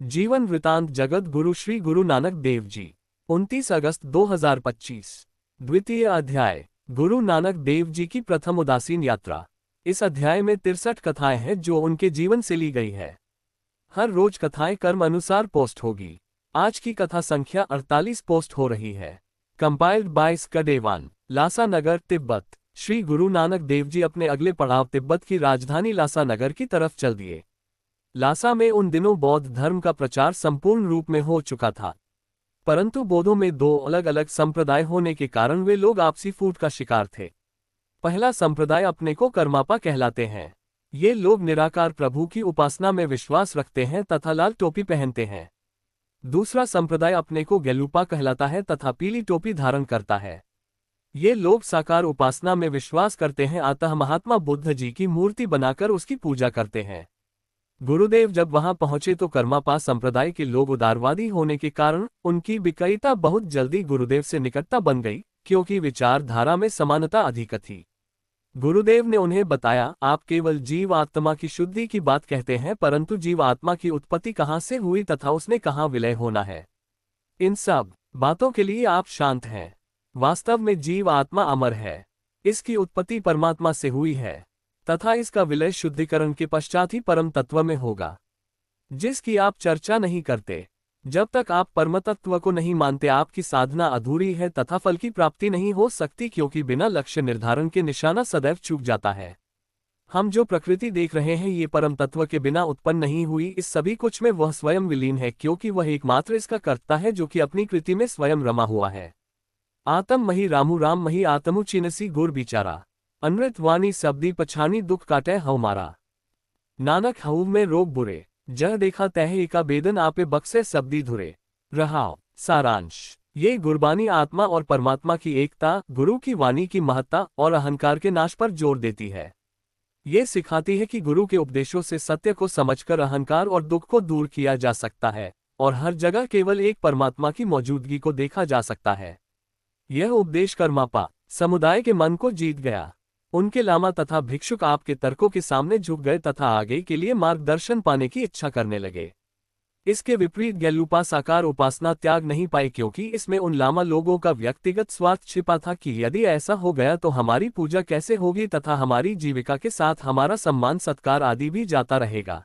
जीवन वृतांत जगत गुरु श्री गुरु नानक देव जी 29 अगस्त 2025। द्वितीय अध्याय गुरु नानक देव जी की प्रथम उदासीन यात्रा। इस अध्याय में 63 कथाएं हैं जो उनके जीवन से ली गई है। हर रोज कथाएं कर्म अनुसार पोस्ट होगी। आज की कथा संख्या 48 पोस्ट हो रही है। कंपाइल्ड बाय स्कडेवान, लासा नगर, तिब्बत। श्री गुरु नानक देव जी अपने अगले पड़ाव तिब्बत की राजधानी लासा नगर की तरफ चल दिए। लासा में उन दिनों बौद्ध धर्म का प्रचार संपूर्ण रूप में हो चुका था, परंतु बौद्धों में दो अलग अलग संप्रदाय होने के कारण वे लोग आपसी फूट का शिकार थे। पहला संप्रदाय अपने को कर्मापा कहलाते हैं। ये लोग निराकार प्रभु की उपासना में विश्वास रखते हैं तथा लाल टोपी पहनते हैं। दूसरा संप्रदाय अपने को गेलुपा कहलाता है तथा पीली टोपी धारण करता है। ये लोग साकार उपासना में विश्वास करते हैं, अतः महात्मा बुद्ध जी की मूर्ति बनाकर उसकी पूजा करते हैं। गुरुदेव जब वहां पहुंचे तो कर्मापा संप्रदाय के लोग उदारवादी होने के कारण उनकी विकयिता बहुत जल्दी गुरुदेव से निकटता बन गई, क्योंकि विचारधारा में समानता अधिक थी। गुरुदेव ने उन्हें बताया, आप केवल जीव आत्मा की शुद्धि की बात कहते हैं, परंतु जीव आत्मा की उत्पत्ति कहाँ से हुई तथा उसने कहाँ विलय होना है, इन सब बातों के लिए आप शांत हैं। वास्तव में जीव आत्मा अमर है। इसकी उत्पत्ति परमात्मा से हुई है तथा इसका विलय शुद्धिकरण के पश्चात ही परम तत्व में होगा, जिसकी आप चर्चा नहीं करते। जब तक आप परम तत्व को नहीं मानते, आपकी साधना अधूरी है तथा फल की प्राप्ति नहीं हो सकती, क्योंकि बिना लक्ष्य निर्धारण के निशाना सदैव चूक जाता है। हम जो प्रकृति देख रहे हैं ये परम तत्व के बिना उत्पन्न नहीं हुई। इस सभी कुछ में वह स्वयं विलीन है, क्योंकि वह एकमात्र इसका कर्ता है जो कि अपनी कृति में स्वयं रमा हुआ है। आतम मही रामू राम मही आतमु चिनसी गुर बिचारा, अनृत वाणी शब्दी पछानी दुख काटे हमारा। नानक हऊ में रोग बुरे, जह देखा तह एका बेदन आपे बक्से शब्दी धुरे। रहाव सारांश, ये गुरबानी आत्मा और परमात्मा की एकता, गुरु की वाणी की महत्ता और अहंकार के नाश पर जोर देती है। ये सिखाती है कि गुरु के उपदेशों से सत्य को समझकर अहंकार और दुख को दूर किया जा सकता है और हर जगह केवल एक परमात्मा की मौजूदगी को देखा जा सकता है। यह उपदेश कर्मापा समुदाय के मन को जीत गया। उनके लामा तथा भिक्षुक आपके तर्कों के सामने झुक गए तथा आगे के लिए मार्गदर्शन पाने की इच्छा करने लगे। इसके विपरीत गेलुपा साकार उपासना त्याग नहीं पाए, क्योंकि इसमें उन लामा लोगों का व्यक्तिगत स्वार्थ छिपा था कि यदि ऐसा हो गया तो हमारी पूजा कैसे होगी तथा हमारी जीविका के साथ हमारा सम्मान सत्कार आदि भी जाता रहेगा।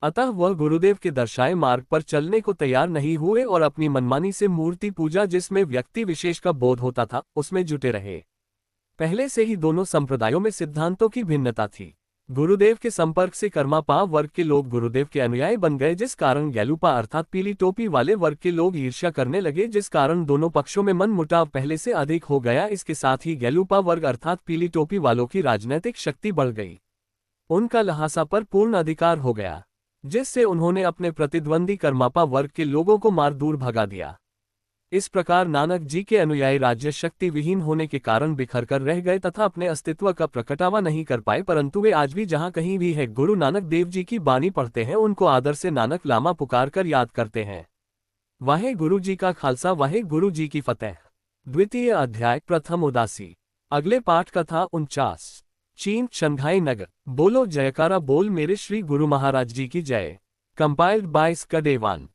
अतः वह गुरुदेव के दर्शाए मार्ग पर चलने को तैयार नहीं हुए और अपनी मनमानी से मूर्ति पूजा, जिसमें व्यक्ति विशेष का बोध होता था, उसमें जुटे रहे। पहले से ही दोनों संप्रदायों में सिद्धांतों की भिन्नता थी। गुरुदेव के संपर्क से कर्मापा वर्ग के लोग गुरुदेव के अनुयायी बन गए, जिस कारण गेलुपा अर्थात पीली टोपी वाले वर्ग के लोग ईर्ष्या करने लगे, जिस कारण दोनों पक्षों में मन मुटाव पहले से अधिक हो गया। इसके साथ ही गेलुपा वर्ग अर्थात पीली टोपी वालों की राजनैतिक शक्ति बढ़ गई। उनका लहासा पर पूर्ण अधिकार हो गया, जिससे उन्होंने अपने प्रतिद्वंदी कर्मापा वर्ग के लोगों को मार दूर भगा दिया। इस प्रकार नानक जी के अनुयायी राज्य शक्ति विहीन होने के कारण बिखर कर रह गए तथा अपने अस्तित्व का प्रकटावा नहीं कर पाए, परंतु वे आज भी जहां कहीं भी है गुरु नानक देव जी की बानी पढ़ते हैं, उनको आदर से नानक लामा पुकार कर याद करते हैं। वाहे गुरु जी का खालसा, वाहे गुरु जी की फतेह। द्वितीय अध्याय प्रथम उदासी। अगले पाठ कथा 49। चीन, शंघाई नगर। बोलो जयकारा बोल मेरे श्री गुरु महाराज जी की जय। Compiled by स्कडेवान।